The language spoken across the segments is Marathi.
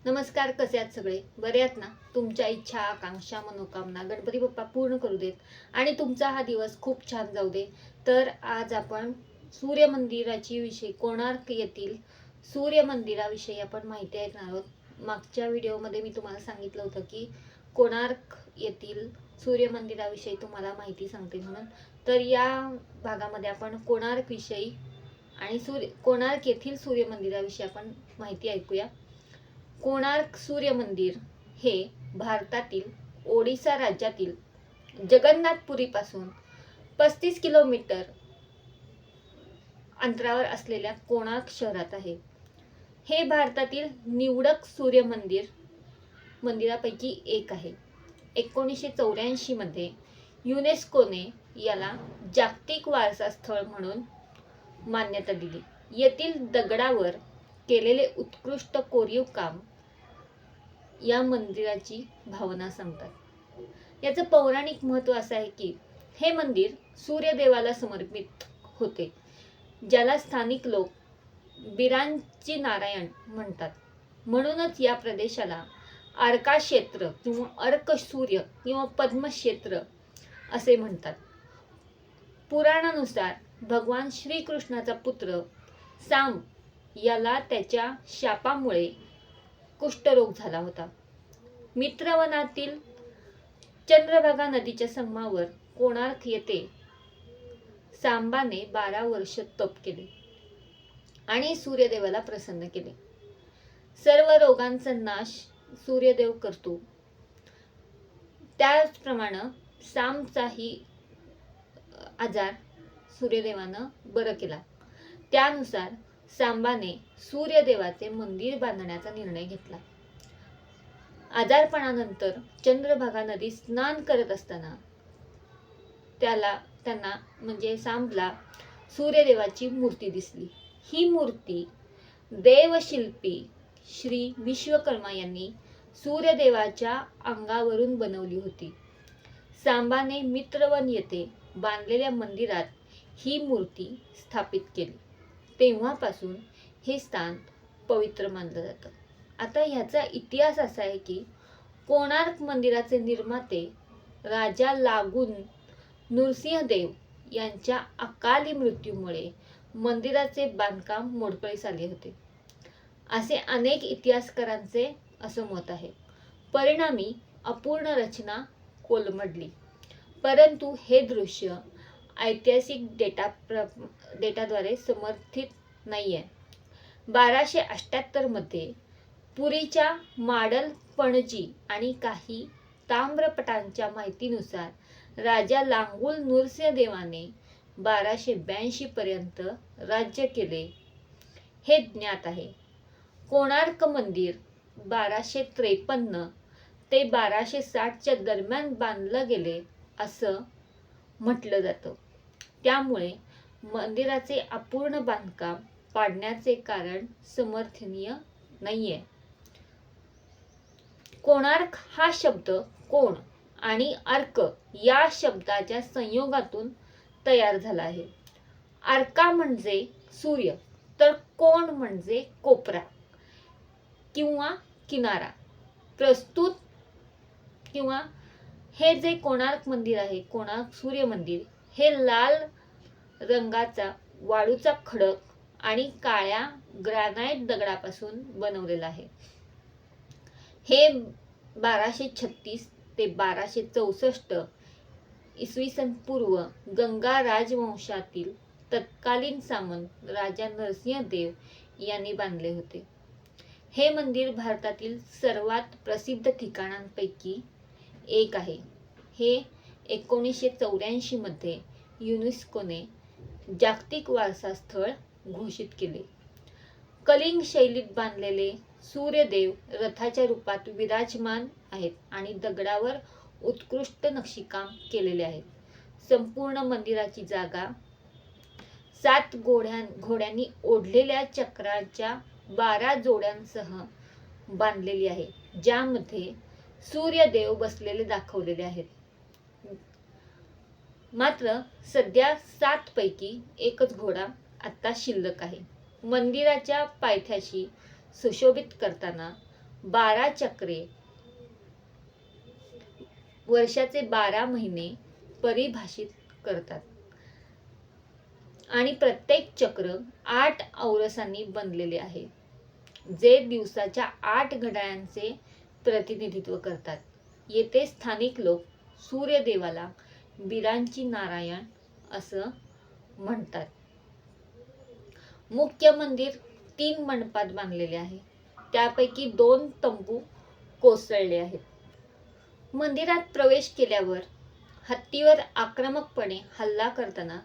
नमस्कार, कसे आहात सगळे? बरे आहात ना? तुमच्या इच्छा, आकांक्षा, मनोकामना गणपती बाप्पा पूर्ण करू देत आणि तुमचा हा दिवस खूप छान जाऊ दे. तर आज आपण सूर्य मंदिराची विषयी कोणार्क येथील सूर्य मंदिराविषयी आपण माहिती ऐकणार आहोत. मागच्या व्हिडिओमध्ये मी तुम्हाला सांगितलं होतं की कोणार्क येथील सूर्य मंदिराविषयी तुम्हाला माहिती सांगते म्हणून. तर या भागामध्ये आपण कोणार्क विषयी आणि कोणार्क येथील सूर्य मंदिराविषयी आपण माहिती ऐकूया. कोणार्क सूर्य मंदिर हे भारतातील ओडिसा राज्यातील जगन्नाथपुरीपासून 35 किलोमीटर अंतरावर असलेल्या कोणार्क शहरात आहे. हे भारतातील निवडक सूर्य मंदिरापैकी एक आहे. 1984 मध्ये युनेस्कोने याला जागतिक वारसा स्थळ म्हणून मान्यता दिली. येथील दगडावर केलेले उत्कृष्ट कोरीव काम या मंदिराची भावना सांगतात. याचं पौराणिक महत्त्व असं आहे की हे मंदिर सूर्यदेवाला समर्पित होते, ज्याला स्थानिक लोक बिरांची नारायण म्हणतात. म्हणूनच या प्रदेशाला अर्काक्षेत्र किंवा अर्कसूर्य किंवा पद्मक्षेत्र असे म्हणतात. पुराणानुसार भगवान श्रीकृष्णाचा पुत्र सांब याला त्याच्या शापामुळे कुष्ठरोग झाला होता. मित्रवनातील चंद्रभागा नदीच्या संगमावर कोणार्क येथे सांबाने 12 वर्ष तप केले आणि सूर्यदेवाला प्रसन्न केले. सर्व रोगांचा नाश सूर्यदेव करतो, त्याचप्रमाणे सांबचाही आजार सूर्यदेवानं बरं केला. त्यानुसार सांबाने सूर्यदेवाचे मंदिर बांधण्याचा निर्णय घेतला. आजारपणानंतर चंद्रभागा नदीत स्नान करत असताना त्यांना म्हणजे सांबला सूर्यदेवाची मूर्ती दिसली. ही मूर्ती देवशिल्पी श्री विश्वकर्मा यांनी सूर्यदेवाच्या अंगावरून बनवली होती. सांबाने मित्रवन येथे बांधलेल्या मंदिरात ही मूर्ती स्थापित केली. तेव्हापासून हे स्थान पवित्र मानलं जातं. आता ह्याचा इतिहास असा आहे की कोणार्क मंदिराचे निर्माते राजा लागून नृसिंहदेव यांच्या अकाली मृत्यूमुळे मंदिराचे बांधकाम मोडकळीस आले होते, असे अनेक इतिहासकारांचे असं मत आहे. परिणामी अपूर्ण रचना कोलमडली. परंतु हे दृश्य ऐतिहासिक डेटाद्वारे समर्थित नाहीये. 1278 मध्ये पुरीच्या माडल पणजी आणि काही ताम्रपटांच्या माहितीनुसार राजा लांगूल नृसिंहदेवाने 1282 पर्यंत राज्य केले हे ज्ञात आहे. कोणार्क मंदिर 1253 ते 1260 दरम्यान बांधलं गेले असं म्हटलं जातं. त्यामुळे मंदिराचे अपूर्ण बांधकाम पाडण्याचे कारण समर्थनीय नाहीये. कोणार्क हा शब्द कोण आणि अर्क या शब्दाच्या संयोगातून तयार झाला आहे. अर्का म्हणजे सूर्य, तर कोण म्हणजे कोपरा किंवा किनारा. प्रस्तुत किंवा हे जे कोणार्क मंदिर आहे, कोणार्क सूर्य मंदिर, हे लाल रंगाचा वाळूचा खडक आणि काळ्या ग्रॅनाइट दगडापासून बनवलेलं आहे. हे 1236 ते 1264 इसवी सन पूर्व गंगा राजवंशातील तत्कालीन सामंत राजा नरसिंहदेव यांनी बांधले होते. हे मंदिर भारतातील सर्वात प्रसिद्ध ठिकाणांपैकी एक आहे. हे 1984 मध्ये युनेस्कोने जागतिक वारसा स्थळ घोषित केले. कलिंग शैलीत बांधलेले सूर्यदेव रथाच्या रूपात विराजमान आहेत आणि दगडावर उत्कृष्ट नक्षीकाम केलेले आहे. संपूर्ण मंदिराची जागा 7 घोड्यांनी ओढलेल्या चक्राच्या 12 जोड्यांसह बांधलेली आहे, ज्यामध्ये सूर्यदेव बसलेले दाखवलेले आहेत. मात्र सध्या 7 पैकी एकच घोडा आता शिल्लक आहे. मंदिराच्या पायथ्याशी सुशोभित करताना 12 चक्रे, वर्षाचे 12 महिने परिभाषित करतात आणि प्रत्येक चक्र 8 औरसांनी बनलेले आहे, जे दिवसाच्या 8 घड्याळांचे प्रतिनिधित्व करतात. येथे स्थानिक लोक सूर्यदेवाला बिरांची नारायण असं म्हणतात. मुख्य मंदिर 3 मंडपात बांधलेले आहे, त्यापैकी 2 तंबू कोसळले आहेत. मंदिरात प्रवेश केल्यावर हत्तीवर आक्रमकपणे हल्ला करताना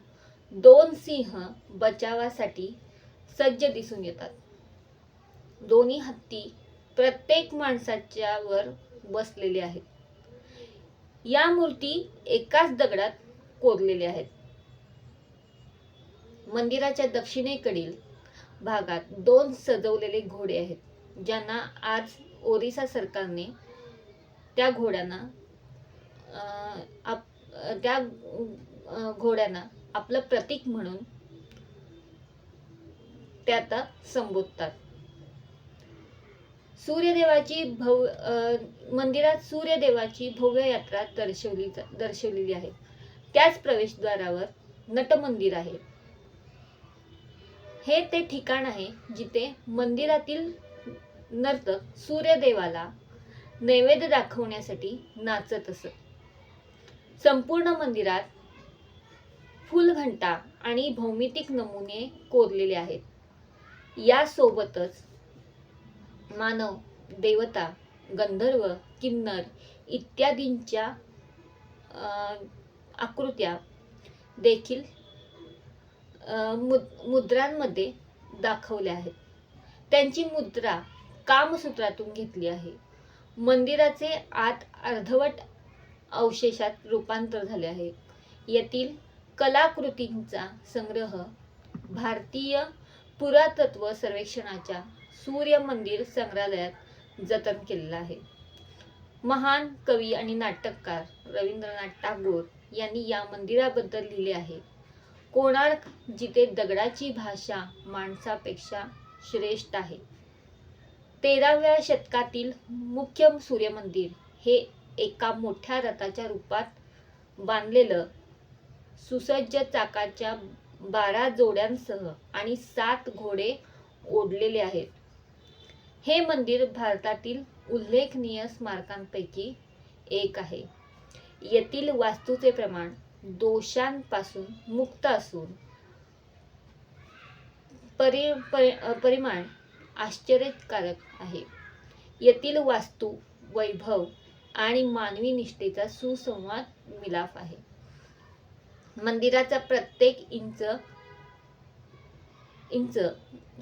2 सिंह बचावासाठी सज्ज दिसून येतात. दोन्ही हत्ती प्रत्येक माणसाच्या वर बसलेले आहेत. या मूर्ती एकाच दगडात कोरलेल्या आहेत. मंदिराच्या दक्षिणेकडील भागात 2 सजवलेले घोडे आहेत, ज्यांना आज ओरिसा सरकारने त्या घोड्यांना आपलं प्रतीक म्हणून त्यात संबोधतात. मंदिरात सूर्यदेवाची भव्य यात्रा दर्शवलेली आहे. त्याच प्रवेशद्वारावर नटमंदिर आहे. हे ते ठिकाण आहे जिथे मंदिरातील नर्तक सूर्यदेवाला नैवेद्य दाखवण्यासाठी नाचत असत. संपूर्ण मंदिरात फुलघंटा आणि भौमितिक नमुने कोरलेले आहेत. यासोबतच मानव, देवता, गंधर्व, किन्नर इत्यादींच्या आकृत्या देखील मुद्रांमध्ये दाखवल्या आहेत. त्यांची मुद्रा कामसूत्रातून घेतली आहे. मंदिराचे आत अर्धवट अवशेषात रूपांतर झाले आहे. येथील कलाकृतींचा संग्रह भारतीय पुरातत्व सर्वेक्षणाच्या सूर्य मंदिर संग्रहालयात जतन केलेला आहे. महान कवी आणि नाटककार रवींद्रनाथ टागोर यांनी या मंदिराबद्दल लिहिले आहे. कोणार्क, जिथे दगडाची भाषा माणसापेक्षा श्रेष्ठ आहे. 13व्या शतकातील मुख्य सूर्यमंदिर हे एका मोठ्या रथाच्या रूपात बांधलेलं, सुसज्ज चाकाच्या 12 जोड्यांसह आणि 7 घोडे ओढलेले आहेत. हे मंदिर भारतातील उल्लेखनीय स्मारकांपैकी एक आहे. येथील वास्तूचे प्रमाण दोषांपासून मुक्त असून परिमाण आश्चर्यकारक आहे. येथील वास्तू वैभव आणि मानवी निष्ठेचा सुसंवाद मिलाफ आहे. मंदिराचा प्रत्येक इंच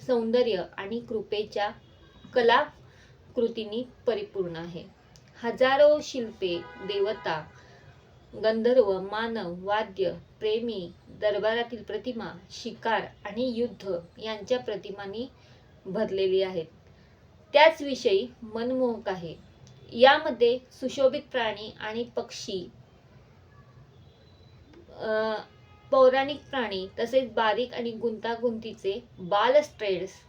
सौंदर्य आणि कृपेच्या कलाकृतींनी परिपूर्ण आहे. हजारो शिल्पे, देवता, गंधर्व, मानव, वाद्य, प्रेमी, दरबारातील प्रतिमा, शिकार आणि युद्ध यांच्या प्रतिमांनी भरलेली आहेत. त्याच विषयी मनमोहक आहे. यामध्ये सुशोभित प्राणी आणि पक्षी, पौराणिक प्राणी, तसेच बारीक आणि गुंतागुंतीचे बालस्ट्रेड्स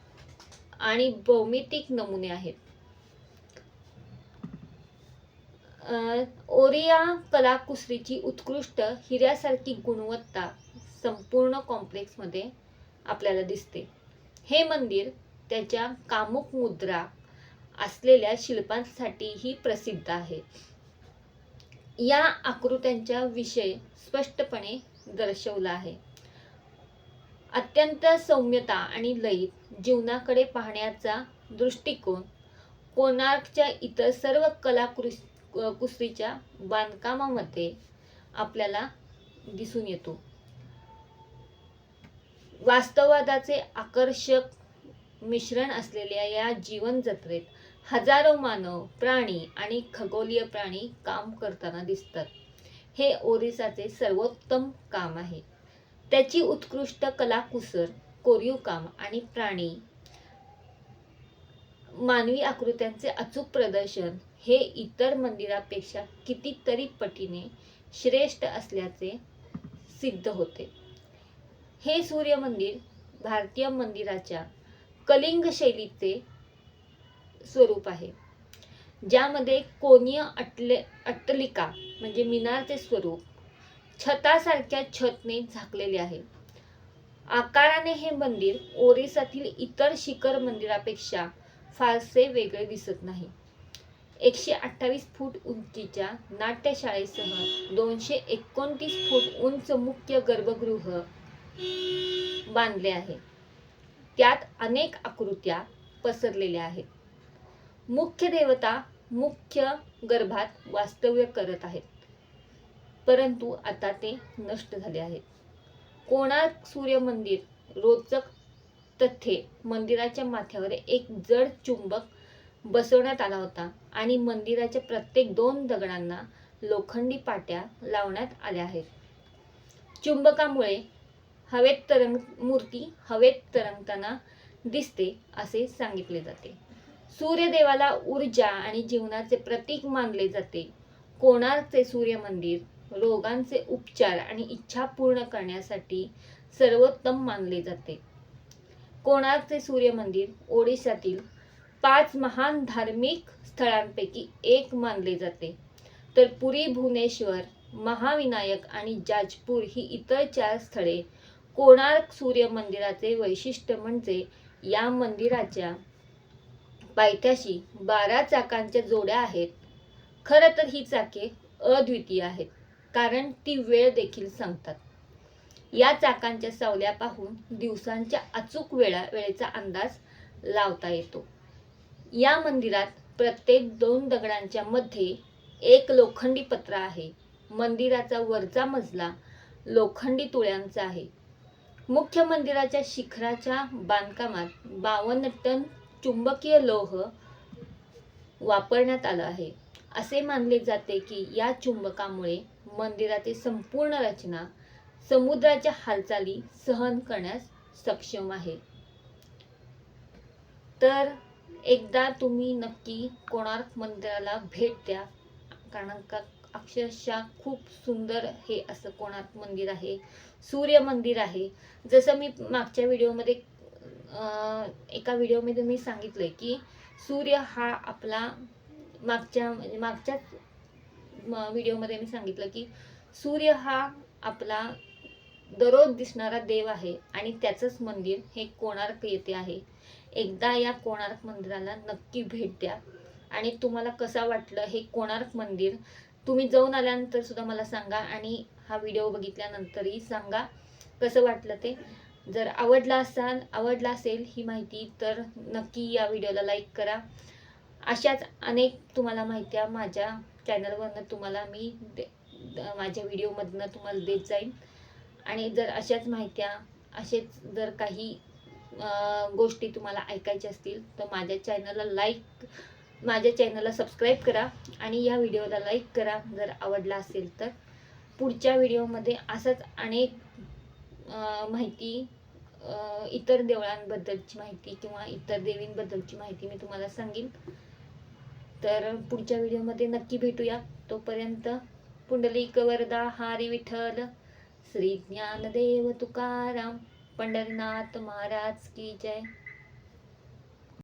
आणि भौमितिक नमुने आहेत. ओरिया कलाकुसरीची उत्कृष्ट हिऱ्यासारखी गुणवत्ता संपूर्ण कॉम्प्लेक्समध्ये आपल्याला दिसते. हे मंदिर त्याच्या कामुक मुद्रा असलेल्या शिल्पांसाठीही प्रसिद्ध आहे. या आकृत्यांचा विषय स्पष्टपणे दर्शवला आहे. अत्यंत सौम्यता आणि लयीत जीवनाकडे पाहण्याचा दृष्टिकोन कोणार्कच्या इतर सर्व कलाकुसरीच्या बांधकामामध्ये आपल्याला दिसून येतो. वास्तववादाचे आकर्षक मिश्रण असलेल्या या जीवन जत्रेत हजारो मानव, प्राणी आणि खगोलीय प्राणी काम करताना दिसतात. हे ओरिसाचे सर्वोत्तम काम आहे. त्याची उत्कृष्ट कलाकुसर, कोरीव काम आणि मानवी आकृत्यांचे अचूक प्रदर्शन हे इतर मंदिरापेक्षा कितीतरी पटीने श्रेष्ठ असल्याचे सिद्ध होते. हे सूर्य मंदिर भारतीय मंदिराच्या कलिंग शैलीचे स्वरूप आहे. ज्यामध्ये कोनीय अट्टलिका म्हणजे मिनारचे स्वरूप छतासारख्या छतने झाकलेले आहे. आकाराने हे मंदिर ओरिसातील इतर शिखर मंदिरापेक्षा फारसे वेगळे दिसत नाही. 128 फूट उंचीच्या नाट्यशाळेसह 229 फूट उंच मुख्य गर्भगृह बांधले आहे. त्यात अनेक आकृत्या पसरलेल्या आहेत. मुख्य देवता मुख्य गर्भात वास्तव्य करत आहेत, परंतु आता ते नष्ट झाले आहेत. कोणार्क सूर्य मंदिर रोचक तथ्ये. मंदिराच्या माथ्यावर एक जड चुंबक बसवण्यात आला होता आणि मंदिराच्या प्रत्येक 2 दगडांना लोखंडी पाट्या लावण्यात आल्या आहेत. चुंबकामुळे मूर्ती हवेत तरंगताना दिसते असे सांगितले जाते. सूर्यदेवाला ऊर्जा आणि जीवनाचे प्रतीक मानले जाते. कोणार्कचे सूर्य मंदिर रोगांचे उपचार आणि इच्छा पूर्ण करण्यासाठी सर्वोत्तम मानले जाते. कोणार्कचे सूर्य मंदिर ओडिशातील 5 महान धार्मिक स्थळांपैकी एक मानले जाते, तर पुरी, भुवनेश्वर, महाविनायक आणि जाजपूर ही इतर 4 स्थळे. कोणार्क सूर्य मंदिराचे वैशिष्ट्य म्हणजे या मंदिराच्या पायथ्याशी 12 चाकांच्या जोड्या आहेत. खरं तर ही चाके अद्वितीय आहेत, कारण ती वेळ देखील सांगतात. या चाकांच्या सावल्या पाहून दिवसांच्या अचूक वेळेचा अंदाज लावता येतो. या मंदिरात प्रत्येक 2 दगडांच्या मध्ये एक लोखंडी पत्रा आहे. मंदिराचा वरचा मजला लोखंडी तुळ्यांचा आहे. मुख्य मंदिराच्या शिखराच्या बांधकामात 52 टन चुंबकीय लोह वापरण्यात आलं आहे. असे मानले जाते की या चुंबकामुळे मंदिराची संपूर्ण रचना समुद्राच्या हालचाली सहन करण्यास सक्षम आहे. तर एकदा तुम्ही नक्की कोणार्क मंदिराला भेट द्या, कारण का अक्षरशः खूप सुंदर हे असं कोणार्क मंदिर आहे, सूर्य मंदिर आहे. जसं मी मागच्या व्हिडिओमध्ये एका व्हिडिओमध्ये मी सांगितलंय की सूर्य हा आपला मागच्याच व्हिडिओमध्ये मी सांगितलं की सूर्य हा आपला दररोज दिसणारा देव आहे आणि त्याचंच मंदिर हे कोणार्क येथे आहे. एकदा या कोणार्क मंदिराला नक्की भेट द्या आणि तुम्हाला कसं वाटलं हे कोणार्क मंदिर. तुम्ही जाऊन आल्यानंतर सुद्धा मला सांगा आणि हा व्हिडिओ बघितल्यानंतरही सांगा कसं वाटलं ते. जर आवडला असेल ही माहिती तर नक्की या व्हिडिओला लाईक करा. अशाच अनेक तुम्हाला माहित्या माझ्या चॅनलवरनं तुम्हाला मी माझ्या व्हिडिओमधनं तुम्हाला देत जाईन. आणि जर अशाच माहित्या जर काही गोष्टी तुम्हाला ऐकायच्या असतील तर माझ्या चॅनलला सबस्क्राईब करा आणि या व्हिडिओला लाईक करा जर आवडला असेल तर. पुढच्या व्हिडिओमध्ये असंच अनेक माहिती, इतर देवळांबद्दलची माहिती किंवा इतर देवींबद्दलची माहिती मी तुम्हाला सांगेन. तर पुढच्या व्हिडिओमध्ये नक्की भेटूया. तोपर्यंत पुंडलिक वरदा हरी विठ्ठल, श्री ज्ञानदेव तुकाराम, पंढरीनाथ महाराज की जय.